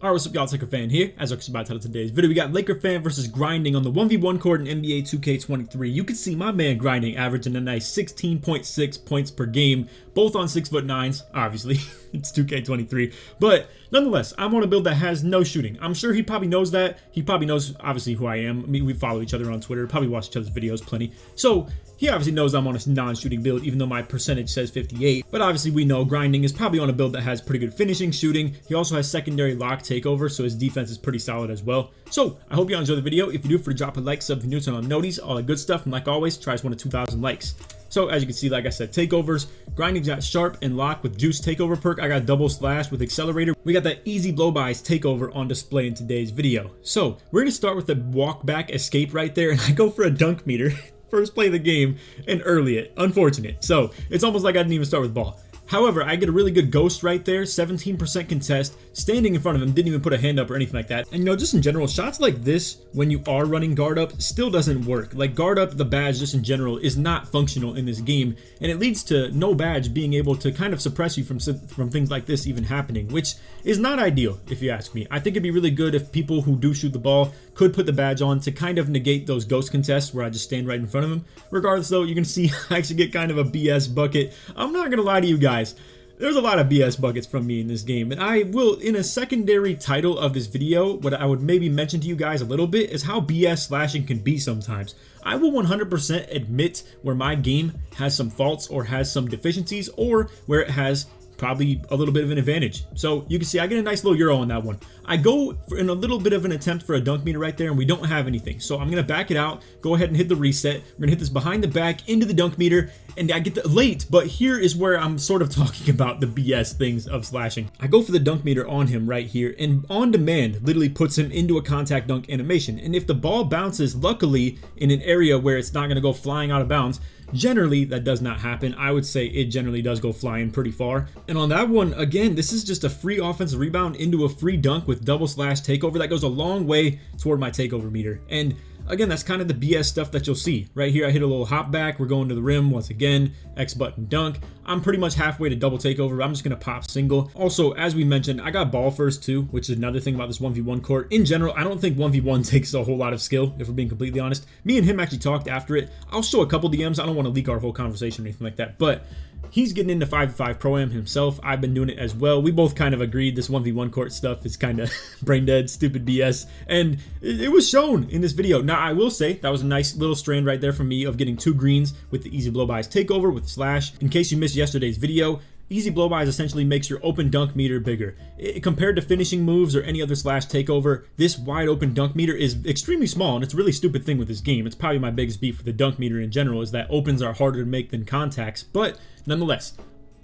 Alright, what's up y'all, it's Lakerfan here. As I was about to title today's video, we got Lakerfan versus Grinding on the 1v1 court in NBA 2K23. You can see my man Grinding averaging a nice 16.6 points per game, both on 6'9", obviously. It's 2K23. But nonetheless, I'm on a build that has no shooting. I'm sure he probably knows that. He probably knows, obviously, who I am. I mean, we follow each other on Twitter, probably watch each other's videos plenty. So he obviously knows I'm on a non-shooting build, even though my percentage says 58. But obviously we know Grinding is probably on a build that has pretty good finishing, shooting. He also has secondary lock takeover, so his defense is pretty solid as well. So I hope you all enjoy the video. If you do, for drop a like, sub if you're new, turn on noties, all that good stuff. And like always, try us 1 to 2,000 likes. So as you can see, like I said, takeovers. Grinding's got sharp and lock with juice takeover perk. I got double slash with accelerator. We got that easy blow bys takeover on display in today's video. So we're gonna start with the walk back escape right there, and I go for a dunk meter. First play of the game and early it. Unfortunate. So it's almost like I didn't even start with ball. However, I get a really good ghost right there, 17% contest, standing in front of him, didn't even put a hand up or anything like that. And you know, just in general, shots like this, when you are running guard up, still doesn't work. Like guard up, the badge just in general is not functional in this game, and it leads to no badge being able to kind of suppress you from things like this even happening, which is not ideal if you ask me. I think it'd be really good if people who do shoot the ball could put the badge on to kind of negate those ghost contests where I just stand right in front of him. Regardless though, you can see I actually get kind of a BS bucket. I'm not gonna lie to you guys. There's a lot of BS buckets from me in this game, and I will, in a secondary title of this video, what I would maybe mention to you guys a little bit is how BS slashing can be sometimes. I will 100% admit where my game has some faults or has some deficiencies, or where it has probably a little bit of an advantage. So you can see I get a nice little euro on that one. I go in a little bit of an attempt for a dunk meter right there, and we don't have anything. So I'm gonna back it out, go ahead and hit the reset. We're gonna hit this behind the back into the dunk meter, and I get the late, but here is where I'm sort of talking about the BS things of slashing. I go for the dunk meter on him right here, and on demand literally puts him into a contact dunk animation. And if the ball bounces, luckily, in an area where it's not gonna go flying out of bounds, generally that does not happen. I would say it generally does go flying pretty far. And on that one, again, this is just a free offensive rebound into a free dunk with double slash takeover. That goes a long way toward my takeover meter. And again, that's kind of the BS stuff that you'll see. Right here, I hit a little hop back. We're going to the rim once again. X button dunk. I'm pretty much halfway to double takeover. I'm just going to pop single. Also, as we mentioned, I got ball first too, which is another thing about this 1v1 court. In general, I don't think 1v1 takes a whole lot of skill, if we're being completely honest. Me and him actually talked after it. I'll show a couple DMs. I don't want to leak our whole conversation or anything like that, but he's getting into 5v5 Pro-Am himself. I've been doing it as well. We both kind of agreed this 1v1 court stuff is kind of brain dead, stupid BS. And it was shown in this video. Now, I will say that was a nice little strand right there from me of getting 2 greens with the easy blow bys takeover with slash. In case you missed yesterday's video, easy blow bys essentially makes your open dunk meter bigger. Compared to finishing moves or any other slash takeover, this wide open dunk meter is extremely small, and it's a really stupid thing with this game. It's probably my biggest beef with the dunk meter in general, is that opens are harder to make than contacts, but nonetheless,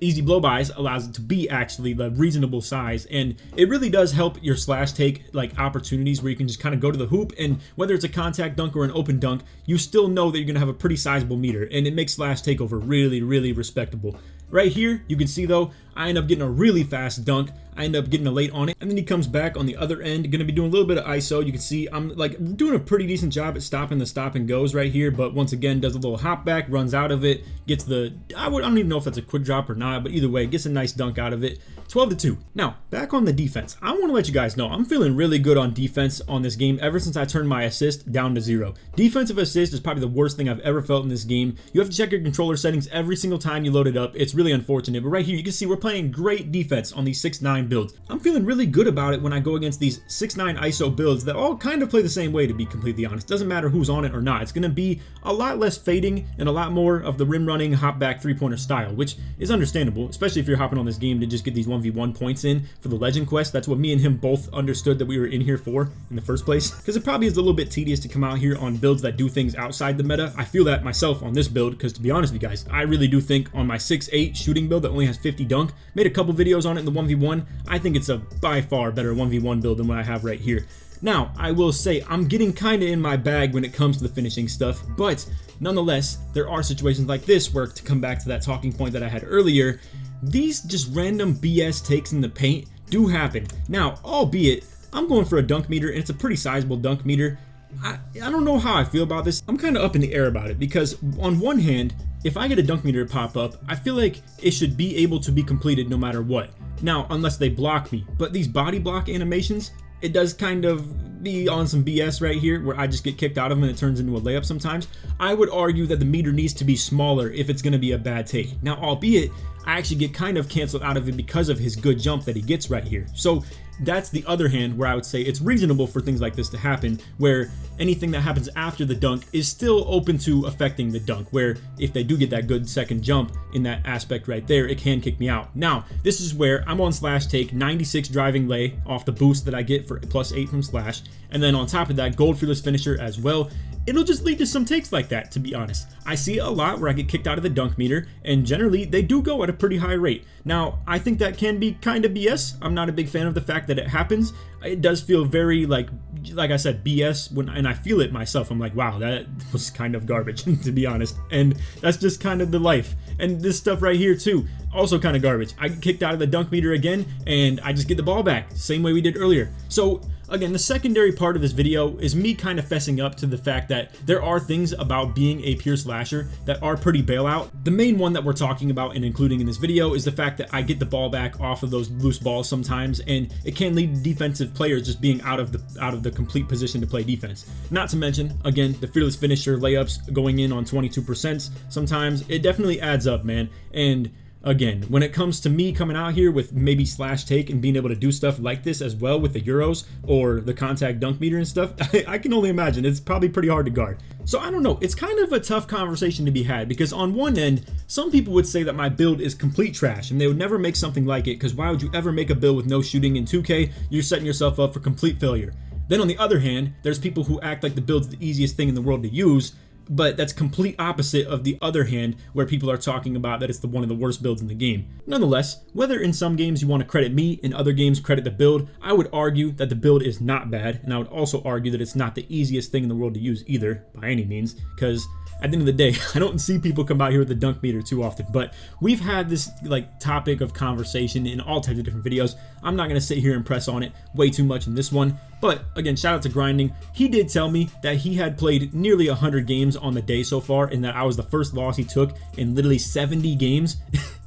easy blow bys allows it to be actually the reasonable size, and it really does help your slash take like opportunities where you can just kind of go to the hoop, and whether it's a contact dunk or an open dunk, you still know that you're gonna have a pretty sizable meter, and it makes slash takeover really respectable. Right here, you can see though, I end up getting a really fast dunk. I end up getting a late on it, and then he comes back on the other end, gonna be doing a little bit of ISO. You can see I'm like doing a pretty decent job at stopping the stop and goes right here, but once again does a little hop back, runs out of it, gets the I don't even know if that's a quick drop or not, but either way, gets a nice dunk out of it. 12-2. Now, back on the defense. I want to let you guys know I'm feeling really good on defense on this game ever since I turned my assist down to 0. Defensive assist is probably the worst thing I've ever felt in this game. You have to check your controller settings every single time you load it up. It's really unfortunate, but right here you can see we're playing great defense on these 6'9" builds. I'm feeling really good about it when I go against these 6'9" ISO builds that all kind of play the same way, to be completely honest. Doesn't matter who's on it or not. It's going to be a lot less fading and a lot more of the rim running hop back 3-pointer style, which is understandable, especially if you're hopping on this game to just get these 1v1 points in for the legend quest. That's what me and him both understood that we were in here for in the first place, because it probably is a little bit tedious to come out here on builds that do things outside the meta. I feel that myself on this build, because to be honest with you guys, I really do think on my 6'8" shooting build that only has 50 dunk, made a couple videos on it in the 1v1, I think it's a by far better 1v1 build than what I have right here. Now, I will say I'm getting kind of in my bag when it comes to the finishing stuff, but nonetheless, there are situations like this where, to come back to that talking point that I had earlier, these just random BS takes in the paint do happen. Now, albeit, I'm going for a dunk meter, and it's a pretty sizable dunk meter. I don't know how I feel about this. I'm kind of up in the air about it, because on one hand, if I get a dunk meter to pop up, I feel like it should be able to be completed no matter what. Now, unless they block me, but these body block animations, it does kind of be on some BS right here where I just get kicked out of them and it turns into a layup sometimes. I would argue that the meter needs to be smaller if it's going to be a bad take. Now, albeit, I actually get kind of canceled out of it because of his good jump that he gets right here. So that's the other hand where I would say it's reasonable for things like this to happen, where anything that happens after the dunk is still open to affecting the dunk, where if they do get that good second jump in that aspect right there, it can kick me out. Now, this is where I'm on slash take, 96 driving lay off the boost that I get for +8 from slash, and then on top of that, gold fearless finisher as well. It'll just lead to some takes like that, to be honest. I see it a lot where I get kicked out of the dunk meter, and generally they do go at a pretty high rate. Now, I think that can be kind of BS. I'm not a big fan of the fact that it happens. It does feel very like I said, BS, and I feel it myself. I'm like, wow, that was kind of garbage, to be honest. And that's just kind of the life. And this stuff right here too, also kind of garbage. I get kicked out of the dunk meter again, and I just get the ball back, same way we did earlier. So again, the secondary part of this video is me kind of fessing up to the fact that there are things about being a pure slasher that are pretty bailout. The main one that we're talking about and including in this video is the fact that I get the ball back off of those loose balls sometimes, and it can lead to defensive players just being out of the complete position to play defense. Not to mention, again, the fearless finisher layups going in on 22% sometimes. It definitely adds up, man. And again, when it comes to me coming out here with maybe slash take and being able to do stuff like this as well with the Euros or the contact dunk meter and stuff, I can only imagine it's probably pretty hard to guard. So I don't know, it's kind of a tough conversation to be had, because on one end, some people would say that my build is complete trash and they would never make something like it, because why would you ever make a build with no shooting in 2K? You're setting yourself up for complete failure. Then on the other hand, there's people who act like the build's the easiest thing in the world to use, but that's complete opposite of the other hand, where people are talking about that it's one of the worst builds in the game. Nonetheless, whether in some games you want to credit me, in other games credit the build, I would argue that the build is not bad, and I would also argue that it's not the easiest thing in the world to use either, by any means, because at the end of the day, I don't see people come out here with the dunk meter too often. But we've had this like topic of conversation in all types of different videos. I'm not going to sit here and press on it way too much in this one. But again, shout out to Grinding. He did tell me that he had played nearly 100 games on the day so far, and that I was the first loss he took in literally 70 games.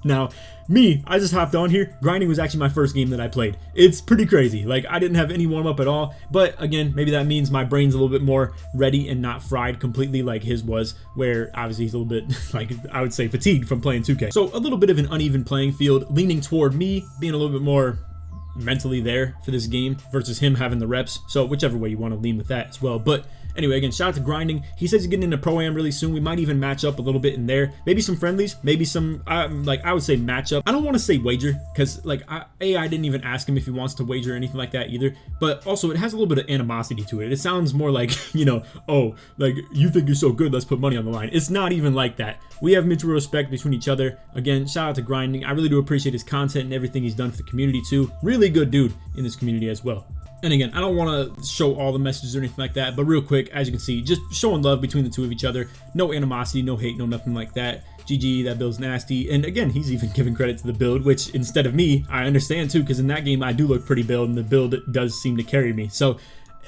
Now, me, I just hopped on here. Grinding was actually my first game that I played. It's pretty crazy. Like, I didn't have any warm-up at all. But again, maybe that means my brain's a little bit more ready and not fried completely like his was, where obviously he's a little bit, like, I would say fatigued from playing 2K. So a little bit of an uneven playing field, leaning toward me being a little bit more mentally there for this game versus him having the reps. So whichever way you want to lean with that as well. But anyway, again, shout out to Grinding. He says he's getting into Pro-Am really soon. We might even match up a little bit in there. Maybe some friendlies, maybe some, like, I would say matchup. I don't want to say wager, because, like, I didn't even ask him if he wants to wager or anything like that either. But also, it has a little bit of animosity to it. It sounds more like, you know, oh, like, you think you're so good, let's put money on the line. It's not even like that. We have mutual respect between each other. Again, shout out to Grinding. I really do appreciate his content and everything he's done for the community, too. Really good dude in this community as well. And again, I don't want to show all the messages or anything like that, but real quick, as you can see, just showing love between the two of each other. No animosity, no hate, no nothing like that. GG, that build's nasty. And again, he's even giving credit to the build, which instead of me, I understand too, because in that game I do look pretty build, and the build does seem to carry me. So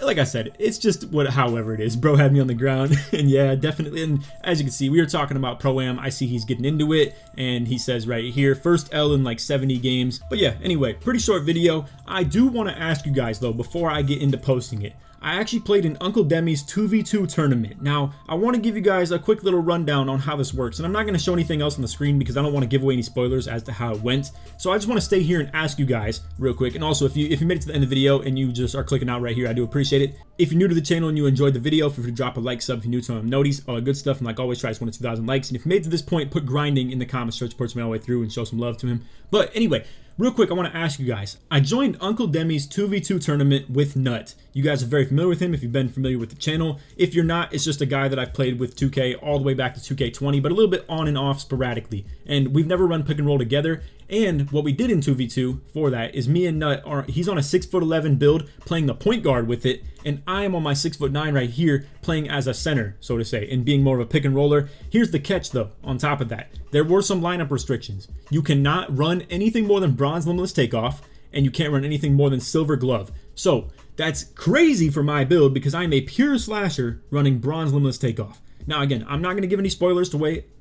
like I said, it's just however it is. Bro had me on the ground, and yeah, definitely. And as you can see, we were talking about Pro-Am. I see he's getting into it, and he says right here, first L in like 70 games. But yeah, anyway, pretty short video. I do want to ask you guys though, before I get into posting it, I actually played in Uncle Demi's 2v2 tournament. Now, I want to give you guys a quick little rundown on how this works, and I'm not going to show anything else on the screen because I don't want to give away any spoilers as to how it went. So I just want to stay here and ask you guys real quick. And also, if you made it to the end of the video and you just are clicking out right here, I do appreciate it. If you're new to the channel and you enjoyed the video, feel free to drop a like, sub if you're new to noties, all that good stuff. And like always, try to 1 to 2,000 likes. And if you made it to this point, put Grinding in the comments, search supports me all the way through, and show some love to him. But anyway, real quick, I want to ask you guys. I joined Uncle Demi's 2v2 tournament with Nut. You guys are very familiar with him if you've been familiar with the channel. If you're not, it's just a guy that I've played with 2K all the way back to 2K20, but a little bit on and off sporadically. And we've never run pick and roll together. And what we did in 2v2 for that is me and Nut he's on a 6'11" build playing the point guard with it, and I am on my 6'9" right here playing as a center, so to say, and being more of a pick and roller. Here's the catch though, on top of that. There were some lineup restrictions. You cannot run anything more than bronze limitless takeoff, and you can't run anything more than silver glove. So that's crazy for my build because I'm a pure slasher running bronze limitless takeoff. Now again, I'm not going to give any spoilers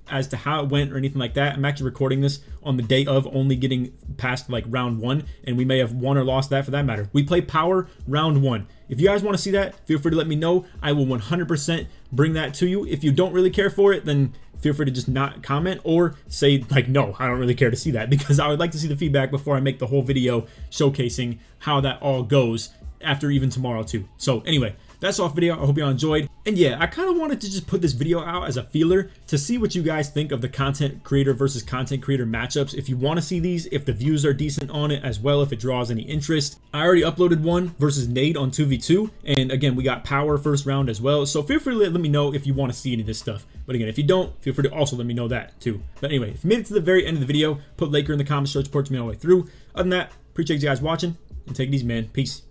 as to how it went or anything like that. I'm actually recording this on the day of only getting past like round 1, and we may have won or lost that for that matter. We play power round 1. If you guys want to see that, feel free to let me know. I will 100% bring that to you. If you don't really care for it, then feel free to just not comment or say like, no, I don't really care to see that, because I would like to see the feedback before I make the whole video showcasing how that all goes after even tomorrow too. So anyway, that's all video. I hope y'all enjoyed. And yeah, I kind of wanted to just put this video out as a feeler to see what you guys think of the content creator versus content creator matchups. If you want to see these, if the views are decent on it as well, if it draws any interest. I already uploaded one versus Nate on 2v2. And again, we got power first round as well. So feel free to let me know if you want to see any of this stuff. But again, if you don't, feel free to also let me know that too. But anyway, if you made it to the very end of the video, put Laker in the comments, show support to me all the way through. Other than that, appreciate you guys watching and take it easy, man. Peace.